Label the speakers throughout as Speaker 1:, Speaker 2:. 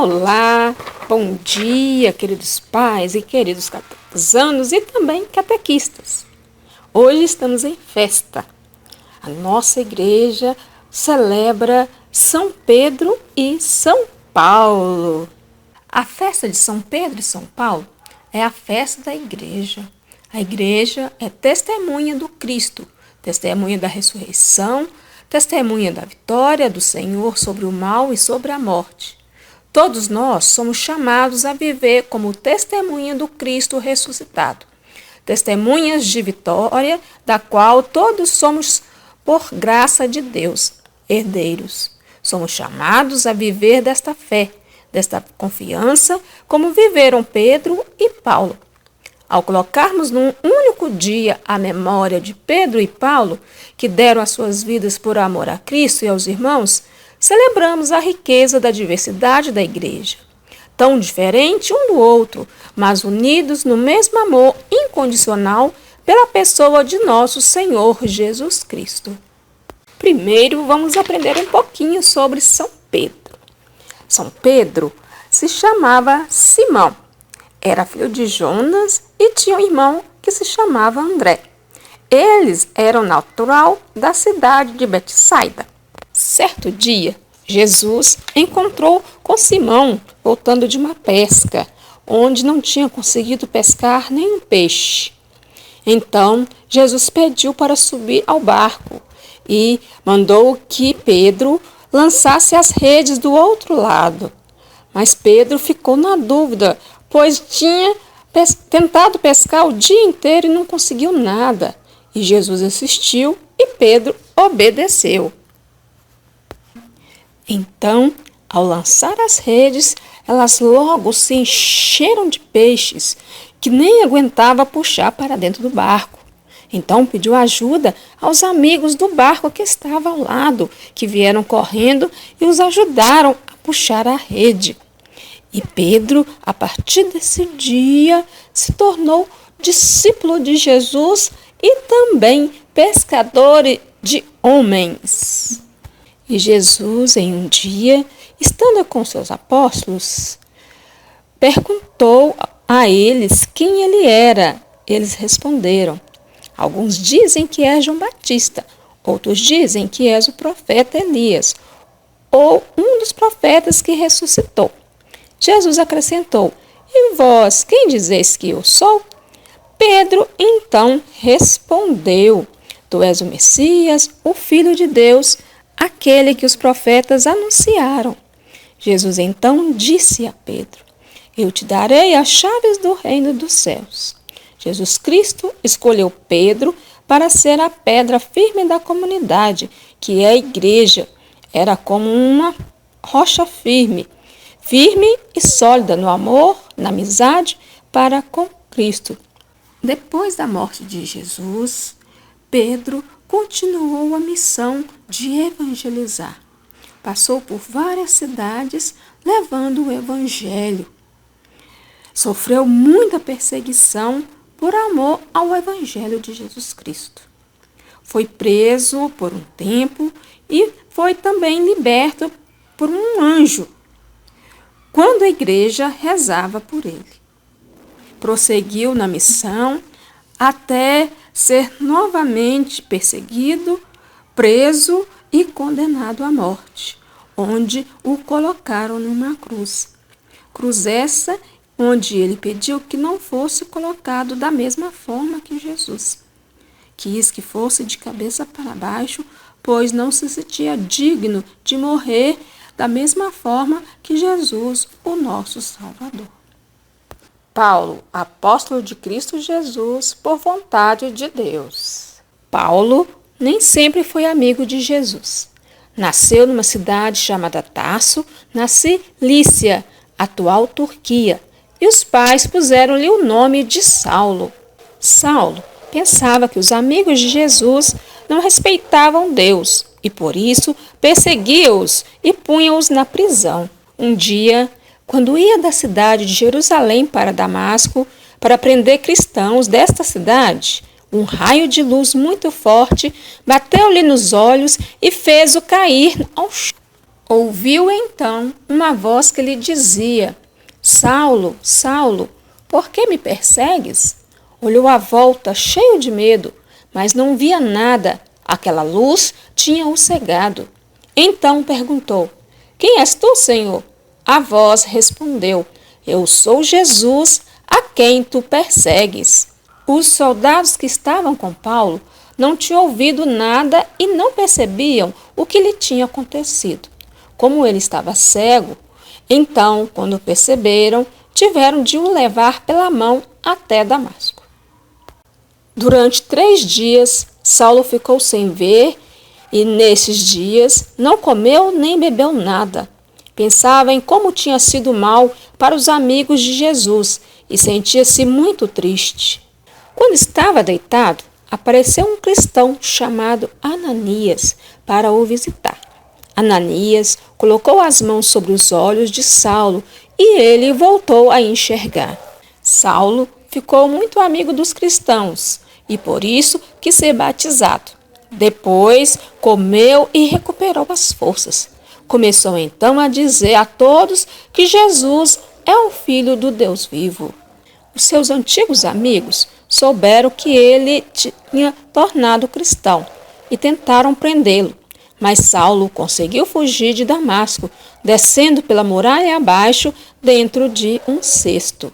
Speaker 1: Olá, bom dia, queridos pais e queridos catequizanos e também catequistas. Hoje estamos em festa. A nossa igreja celebra São Pedro e São Paulo. A festa de São Pedro e São Paulo é a festa da igreja. A igreja é testemunha do Cristo, testemunha da ressurreição, testemunha da vitória do Senhor sobre o mal e sobre a morte. Todos nós somos chamados a viver como testemunha do Cristo ressuscitado, testemunhas de vitória, da qual todos somos, por graça de Deus, herdeiros. Somos chamados a viver desta fé, desta confiança, como viveram Pedro e Paulo. Ao colocarmos num único dia a memória de Pedro e Paulo, que deram as suas vidas por amor a Cristo e aos irmãos, celebramos a riqueza da diversidade da igreja. Tão diferente um do outro, mas unidos no mesmo amor incondicional pela pessoa de nosso Senhor Jesus Cristo. Primeiro, vamos aprender um pouquinho sobre São Pedro. São Pedro se chamava Simão. Era filho de Jonas e tinha um irmão que se chamava André. Eles eram natural da cidade de Betsaida. Certo dia, Jesus encontrou com Simão voltando de uma pesca, onde não tinha conseguido pescar nenhum peixe. Então, Jesus pediu para subir ao barco e mandou que Pedro lançasse as redes do outro lado. Mas Pedro ficou na dúvida, pois tinha tentado pescar o dia inteiro e não conseguiu nada. E Jesus insistiu e Pedro obedeceu. Então, ao lançar as redes, elas logo se encheram de peixes, que nem aguentava puxar para dentro do barco. Então pediu ajuda aos amigos do barco que estava ao lado, que vieram correndo e os ajudaram a puxar a rede. E Pedro, a partir desse dia, se tornou discípulo de Jesus e também pescador de homens. E Jesus, em um dia, estando com seus apóstolos, perguntou a eles quem ele era. Eles responderam: alguns dizem que é João Batista, outros dizem que és o profeta Elias, ou um dos profetas que ressuscitou. Jesus acrescentou: e vós, quem dizeis que eu sou? Pedro então respondeu: tu és o Messias, o Filho de Deus, aquele que os profetas anunciaram. Jesus então disse a Pedro: eu te darei as chaves do reino dos céus. Jesus Cristo escolheu Pedro para ser a pedra firme da comunidade, que é a igreja. Era como uma rocha firme e sólida no amor, na amizade para com Cristo. Depois da morte de Jesus, Pedro continuou a missão de evangelizar. Passou por várias cidades levando o evangelho. Sofreu muita perseguição por amor ao evangelho de Jesus Cristo. Foi preso por um tempo e foi também liberto por um anjo, quando a igreja rezava por ele. Prosseguiu na missão até ser novamente perseguido, preso e condenado à morte, onde o colocaram numa cruz. Cruz essa onde ele pediu que não fosse colocado da mesma forma que Jesus. Quis que fosse de cabeça para baixo, pois não se sentia digno de morrer da mesma forma que Jesus, o nosso Salvador. Paulo, apóstolo de Cristo Jesus, por vontade de Deus. Paulo nem sempre foi amigo de Jesus. Nasceu numa cidade chamada Tarso, na Cilícia, atual Turquia, e os pais puseram-lhe o nome de Saulo. Saulo pensava que os amigos de Jesus não respeitavam Deus e, por isso, perseguia-os e punha-os na prisão. Um dia, quando ia da cidade de Jerusalém para Damasco para prender cristãos desta cidade, um raio de luz muito forte bateu-lhe nos olhos e fez-o cair ao chão. Ouviu então uma voz que lhe dizia: Saulo, Saulo, por que me persegues? Olhou à volta, cheio de medo, mas não via nada. Aquela luz tinha-o cegado. Então perguntou: Quem és tu, Senhor? A voz respondeu: Eu sou Jesus, a quem tu persegues. Os soldados que estavam com Paulo não tinham ouvido nada e não percebiam o que lhe tinha acontecido. Como ele estava cego, então, quando perceberam, tiveram de o levar pela mão até Damasco. Durante 3 dias, Saulo ficou sem ver e, nesses dias, não comeu nem bebeu nada. Pensava em como tinha sido mal para os amigos de Jesus e sentia-se muito triste. Quando estava deitado, apareceu um cristão chamado Ananias para o visitar. Ananias colocou as mãos sobre os olhos de Saulo e ele voltou a enxergar. Saulo ficou muito amigo dos cristãos e por isso quis ser batizado. Depois comeu e recuperou as forças. Começou então a dizer a todos que Jesus é o Filho do Deus vivo. Os seus antigos amigos souberam que ele tinha tornado cristão e tentaram prendê-lo. Mas Saulo conseguiu fugir de Damasco, descendo pela muralha abaixo dentro de um cesto.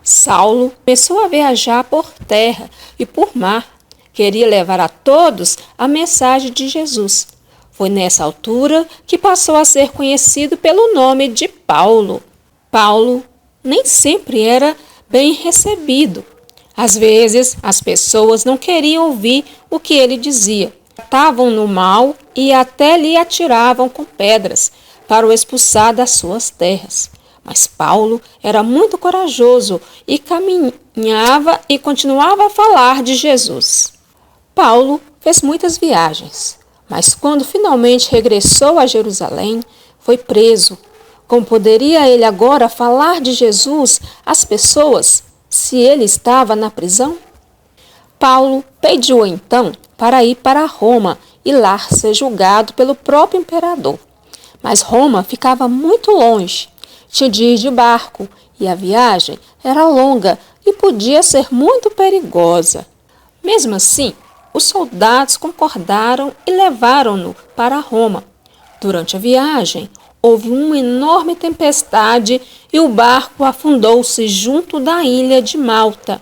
Speaker 1: Saulo começou a viajar por terra e por mar. Queria levar a todos a mensagem de Jesus. Foi nessa altura que passou a ser conhecido pelo nome de Paulo. Paulo nem sempre era bem recebido. Às vezes, as pessoas não queriam ouvir o que ele dizia. Tratavam-no mal e até lhe atiravam com pedras para o expulsar das suas terras. Mas Paulo era muito corajoso e caminhava e continuava a falar de Jesus. Paulo fez muitas viagens, mas quando finalmente regressou a Jerusalém, foi preso. Como poderia ele agora falar de Jesus às pessoas se ele estava na prisão? Paulo pediu então para ir para Roma e lá ser julgado pelo próprio imperador. Mas Roma ficava muito longe. Tinha de ir de barco e a viagem era longa e podia ser muito perigosa. Mesmo assim, os soldados concordaram e levaram-no para Roma. Durante a viagem, houve uma enorme tempestade e o barco afundou-se junto da ilha de Malta.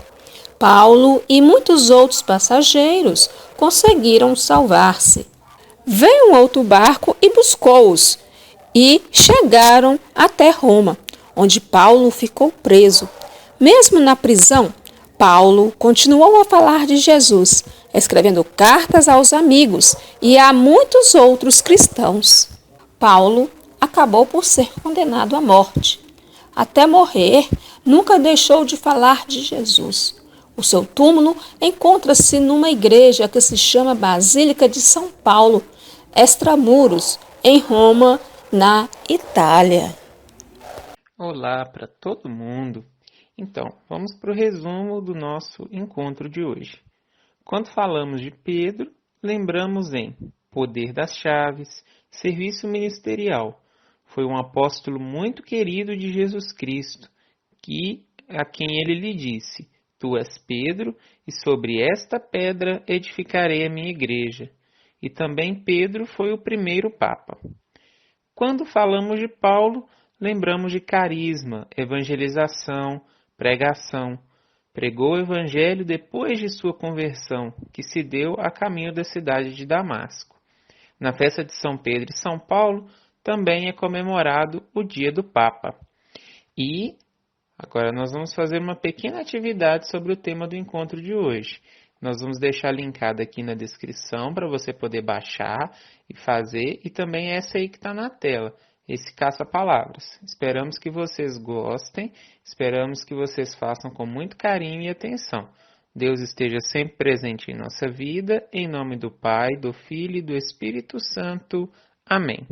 Speaker 1: Paulo e muitos outros passageiros conseguiram salvar-se. Veio um outro barco e buscou-os, e chegaram até Roma, onde Paulo ficou preso. Mesmo na prisão, Paulo continuou a falar de Jesus, escrevendo cartas aos amigos e a muitos outros cristãos. Paulo acabou por ser condenado à morte. Até morrer, nunca deixou de falar de Jesus. O seu túmulo encontra-se numa igreja que se chama Basílica de São Paulo, extramuros, em Roma, na Itália.
Speaker 2: Olá para todo mundo! Então, vamos para o resumo do nosso encontro de hoje. Quando falamos de Pedro, lembramos em poder das chaves, serviço ministerial. Foi um apóstolo muito querido de Jesus Cristo, a quem ele lhe disse: Tu és Pedro, e sobre esta pedra edificarei a minha igreja. E também Pedro foi o primeiro Papa. Quando falamos de Paulo, lembramos de carisma, evangelização, pregação. Pregou o evangelho depois de sua conversão, que se deu a caminho da cidade de Damasco. Na festa de São Pedro e São Paulo, também é comemorado o dia do Papa. E agora nós vamos fazer uma pequena atividade sobre o tema do encontro de hoje. Nós vamos deixar linkado aqui na descrição para você poder baixar e fazer, e também essa aí que está na tela, esse caça-palavras. Esperamos que vocês gostem, esperamos que vocês façam com muito carinho e atenção. Deus esteja sempre presente em nossa vida, em nome do Pai, do Filho e do Espírito Santo. Amém.